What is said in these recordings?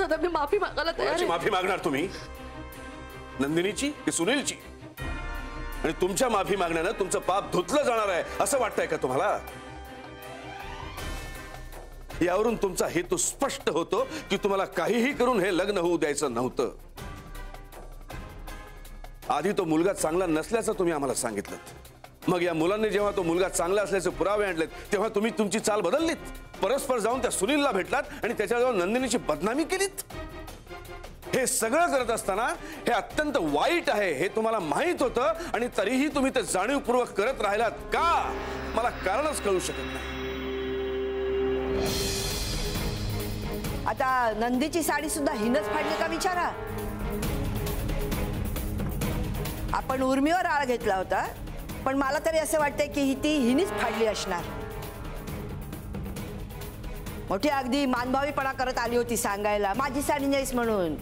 दादा मी माफी मागायला तयार आहे। माफी मागणार तुम्ही? नंदिनीची की सुनीलची? आणि तुमच्या माफी मागण्यानं तुमचं पाप धुतलं जाणार आहे असं वाटतंय का तुम्हाला? यावरून तुमचा हेतू स्पष्ट होतो की तुम्हाला काहीही करून हे लग्न होऊ द्यायचं नव्हतं। आधी तो मुलगा चांगला नसल्याचं तुम्ही आम्हाला सांगितलं, मग या मुलांनी जेव्हा तो मुलगा चांगला असल्याचे पुरावे आणलेत तेव्हा तुम्ही तुमची चाल बदललीत, परस्पर जाऊन त्या सुनीलला भेटलात आणि त्याच्याजवळ नंदिनीची बदनामी केलीत। हे सगळं करत असताना हे अत्यंत वाईट आहे हे तुम्हाला माहित होतं आणि तरीही तुम्ही ते जाणीवपूर्वक करत राहिलात का? मला कारणच कळू शकत नाही। आता नंदीची साडी सुद्धा हिनच फाडली का विचारा। आपण उर्मीवर आळ घेतला होता, पण मला तरी असं वाटतंय की ती हिनीच फाडली असणार। मोठी अगदी मानभावीपणा करत आली होती सांगायला माझी साडी नाहीस म्हणून।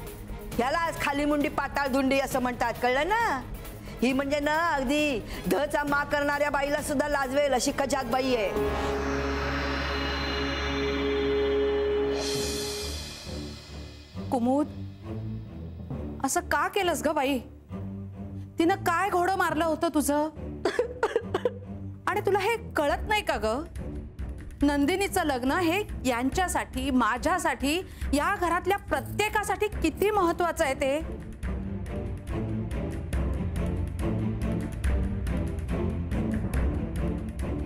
ह्याला खाली मुंडी पाताळ धुंडी असं म्हणतात, कळलं ना? ही म्हणजे ना अगदी धचा मा करणाऱ्या बाईला सुद्धा लाजवेल अशी खजात बाई आहे। कुमुद, असं का केलंस ग बाई? तिनं काय घोडं मारलं होतं तुझं? आणि तुला हे कळत नाही का ग? नंदिनीचं लग्न हे यांच्यासाठी, माझ्यासाठी, या घरातल्या प्रत्येकासाठी किती महत्वाचं आहे ते।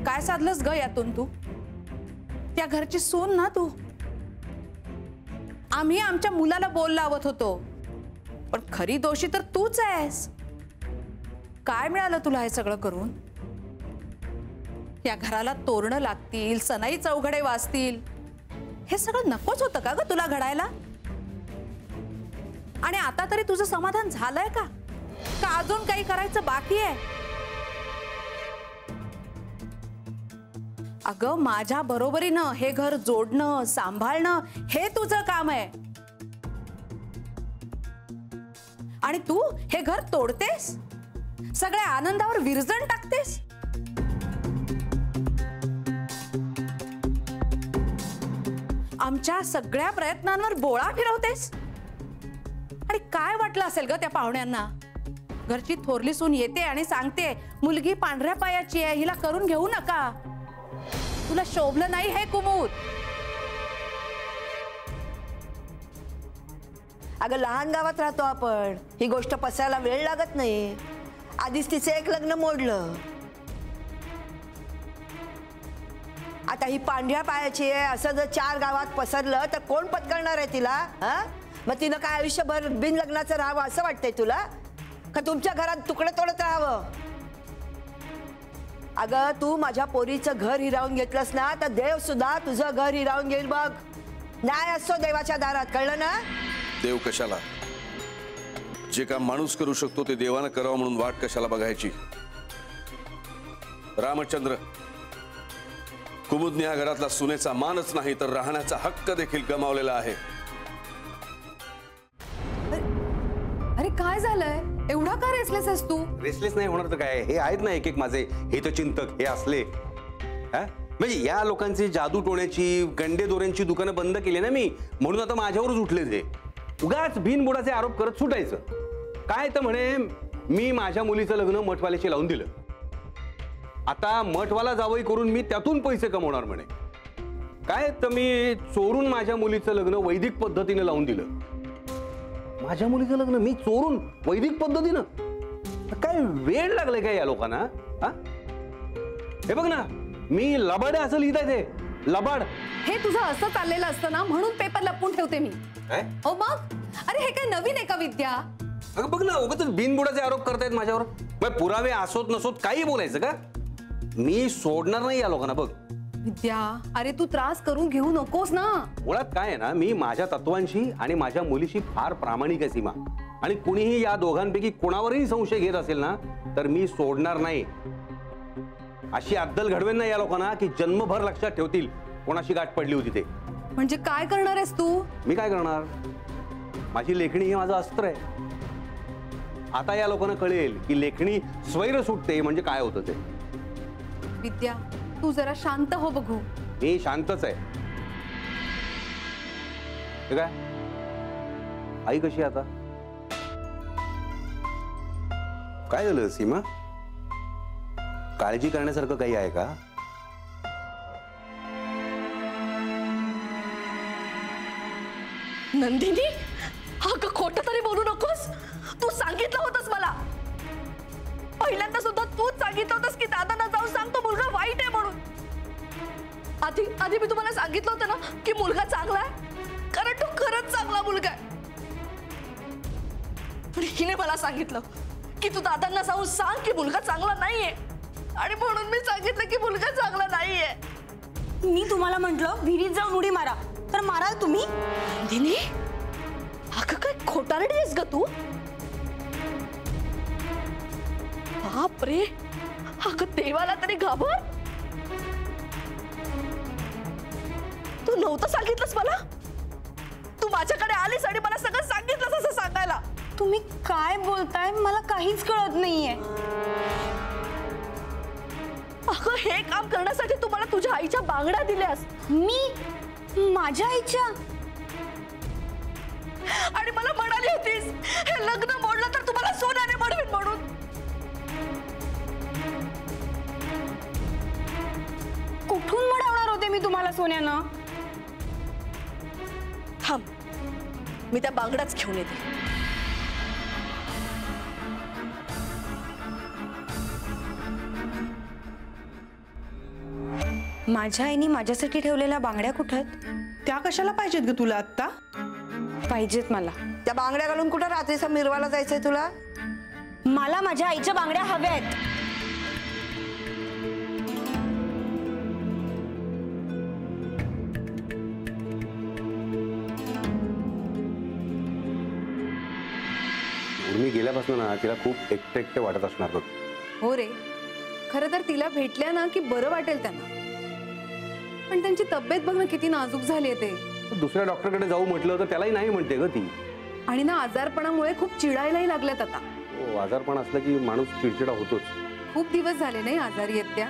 काय साधलंस ग यातून तू? त्या घरची सून ना तू। आम्ही आमच्या मुलाला बोल लावत होतो, पण खरी दोषी तर तूच आहेस। काय मिळालं तुला हे सगळं करून? या घराला तोरणं लागतील, सनाई चौघडे वाजतील, हे सगळं नकोच होतं का ग तुला घडायला? आणि आता तरी तुझं समाधान झालंय का? का अजून काही करायचं बाकी आहे? अगं माझ्या बरोबरीनं हे घर जोडणं, सांभाळणं हे तुझं काम आहे, आणि तू हे घर तोडतेस, सगळ्या आनंदावर विरजण टाकतेस। आमच्या सगळ्या प्रयत्नांवर बोळा फिरवतेस। आणि काय वाटलं असेल ग त्या पाहुण्यांना? घरची थोरली सून येते आणि सांगते मुलगी पांढऱ्या पायाची आहे, हिला करून घेऊ नका। तुला शोभलं नाही हे कुमुद? अगं लहान गावात राहतो आपण, ही गोष्ट पसायला वेळ लागत नाही। आधीच तिचे एक लग्न मोडलं, आता ही पांढऱ्या पायाची आहे असं जर 4 गावात पसरलं तर कोण पत्करणार आहे तिला? मग तिनं काय आयुष्यभर बिन लग्नाचं राहावं असं वाटतंय तुला? का तुमच्या घरात तुकडे तोडत राहावं? अगं तू माझ्या पोरीचं घर हिरावून घेतलंस ना तर देव सुद्धा तुझं घर हिरावून घेईल बघ। न्याय असतो देवाच्या दारात, कळलं ना? देव कशाला? जे काम माणूस करू शकतो ते देवानं करावं म्हणून वाट कशाला बघायची? रामचंद्र, कुमुदने या घरातला सुनेचा मानच नाही तर राहण्याचा हक्क देखील गमावलेला आहे। अरे काय झालंय? एवढा का रेसलेस आहेस तू? रेसलेस नाही होणार तर काय? हे आहेत ना एक एक माझे हितचिंतक, हे असले म्हणजे या लोकांची जादू टोण्याची, गंडे दोऱ्यांची दुकानं बंद केली ना मी, म्हणून आता माझ्यावरच उठले ते। उगाच बिनबुडाचे आरोप करत सुटायचं। काय तर म्हणे मी माझ्या मुलीचं लग्न मठवाल्याशी लावून दिलं, आता मठवाला जावई करून मी त्यातून पैसे कमवणार म्हणे। काय तर मी चोरून माझ्या मुलीचं लग्न वैदिक पद्धतीने लावून दिलं। माझ्या मुलीचं लग्न मी चोरून वैदिक पद्धतीनं? काय वेळ लागले काय या लोकांना? हे बघ ना, मी लबाड असं लिहित आहे ते, लबाड। हे तुझं असं चाललेलं असतं ना म्हणून पेपर लपवून ठेवते मी। हो मग? अरे हे काय नवीन आहे का विद्या? अगं बघ ना, उगाच बिनबुडाचे आरोप करतायत माझ्यावर। मग पुरावे असोत नसोत काही बोलायचं का? मी सोडणार नाही या लोकांना बघ। विद्या, अरे तू त्रास करून घेऊ नकोस ना। मुळात काय आहे ना, मी माझ्या तत्वांशी आणि माझ्या मुलीशी फार प्रामाणिक आहे सीमा, आणि कुणीही या दोघांपैकी कोणावरही संशय घेत असेल ना तर मी सोडणार नाही। अशी अद्दल घडवेन ना या लोकांना की जन्मभर लक्षात ठेवतील कोणाशी गाठ पडली होती ते। म्हणजे काय करणार आहेस तू? मी काय करणार? माझी लेखणी हे माझं अस्त्र आहे। आता या लोकांना कळेल की लेखणी स्वैर सुटते म्हणजे काय होतं ते। विद्या, तू जरा शांत हो बघू। मी शांतच आहे। काय आई कशी आहे आता? काय झालं सीमा? काळजी करण्यासारखं काही आहे का? नंदिनी, अगं खोटं तरी बोलू नकोस. तू सांगितलं होतंस मला, पहिल्यांदा सुद्धा तूच सांगितलं होतंस की दादांना जाऊन सांग तो मुलगा वाईट आहे म्हणून. आधी मी तुम्हाला सांगितलं होतं ना की मुलगा चांगला आहे, कारण तो खरंच चांगला मुलगा आहे. पण हिने मला सांगितलं की तू दादांना जाऊन सांग की मुलगा चांगला नाहीये, आणि म्हणून मी सांगितलं की मुलगा चांगला नाहीये. मी तुम्हाला म्हंटल विहिरीत जाऊन उडी मारा, तर माराल तुम्ही? नंदिनी, अगं काय खोटारडी आहेस ग तू? बापरे, अगं देवाला तरी घाबर. तू नव्हतं सांगितलंस मला? तू माझ्याकडे आलीस आणि मला सगळं सांगितलंस असं सांगायला. तुम्ही काय बोलताय मला काहीच कळत नाहीये. अगं हे काम करण्यासाठी तू मला तुझ्या आईच्या बांगड्या दिल्यास. मी माझ्या आईच्या? आणि मला म्हणाली होतीस हे लग्न मोडलं तर तुम्हाला सोन्याने मोडवीन म्हणून. कुठून मोडवणार होते मी तुम्हाला सोन्यानं? थांब, मी त्या बांगड्याच घेऊन येते. माझ्या आईने माझ्यासाठी ठेवलेल्या बांगड्या कुठे आहेत? त्या कशाला पाहिजेत ग तुला आत्ता? पाहिजेत मला. त्या बांगड्या घालून कुठं रात्रीचा मिरवाला जायचंय तुला? मला माझ्या आईच्या बांगड्या हव्या आहेत. उर्मी गेल्यापासून ना तिला खूप एकटं एकटं वाटत असणार बघ. हो रे, खरं तर तिला भेटल्या ना की बरं वाटेल त्यांना, पण त्यांची तब्येत बघ ना किती नाजूक झाली आहे ते. दुसऱ्या डॉक्टरकडे जाऊ म्हटलं तर त्यालाही नाही म्हणते ग ती. आणि ना आजारपणामुळे खूप चिडायलाही लागल्यात आता. हो, आजारपण असलं की माणूस चिडचिडा होतोच. खूप दिवस झाले नाही आजारी आहेत त्या.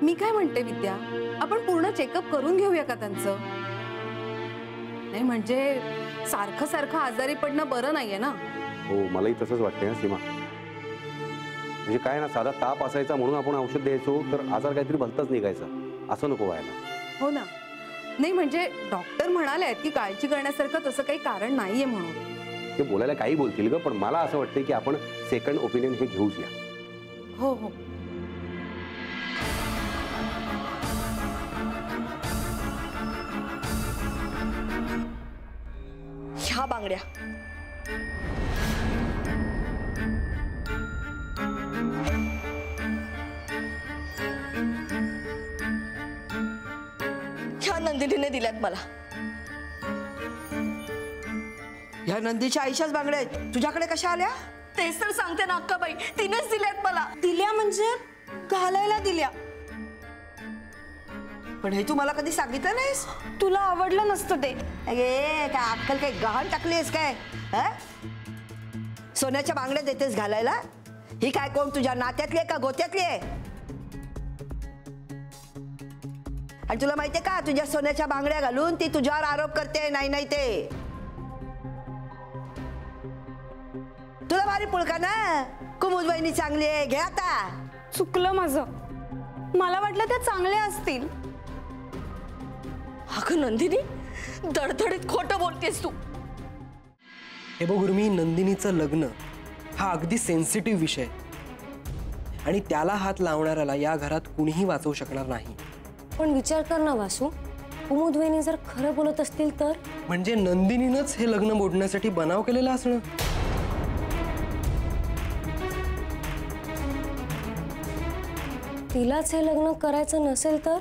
मी काय म्हणते विद्या, आपण पूर्ण चेकअप करून घेऊया का त्यांचं? नाही म्हणजे सारखं सारखं आजारी पडणं बरं नाहीये ना. हो, मलाही तसंच वाटतंय ना सीमा. म्हणजे काय ना, साधा ताप असायचा म्हणून आपण औषध द्यायचो तर आजार काहीतरी भलताच निघायचा, असं नको व्हायला. हो ना. नाही म्हणजे डॉक्टर म्हणाले आहेत की काळजी करण्यासारखं तसं काही कारण नाहीये म्हणून. ते बोलायला काही बोलतील ग, पण मला असं वाटतंय की आपण सेकंड ओपिनियन हे घेऊच या. हो हो. ह्या बांगड्या ह्या नंदिनीने दिल्यात मला. ह्या नंदीच्या आईच्याच बांगड्या आहेत, तुझ्याकडे कशा आल्या? तेच तर सांगते ना अक्काबाई, तिनेच दिल्यात मला. दिल्या म्हणजे घालायला दिल्या. पण हे तू मला कधी सांगितलं नाहीस. तुला आवडलं नसतं ते. अगे काय अक्कल काय गहाण टाकलीस काय? हा? सोन्याच्या बांगड्या देतेस घालायला? ही काय कोण तुझ्या नात्यातली आहे का गोत्यातली आहे? आणि तुला माहितीये का, तुझ्या सोन्याच्या बांगड्या घालून ती तुझ्यावर आरोप करते. नाही नाही ते तुला भारी पुळका ना. कुमुद वहिनी चांगली आहे, घे आता. चुकलं माझं. मला वाटलं त्या चांगल्या असतील. अगं नंदिनी, दडदडीत खोटं बोलतेस तू. हे बघ उर्मी, नंदिनीचं लग्न हा अगदी सेन्सिटिव्ह विषय आणि त्याला हात लावणाऱ्याला या घरात कुणीही वाचवू शकणार नाही. पण विचार कर ना वासू, कुमुद वहिनी जर खरं बोलत असतील तर? म्हणजे नंदिनीनंच हे लग्न मोडण्यासाठी बनाव केलेला असणं. तिलाच हे लग्न करायचं नसेल तर?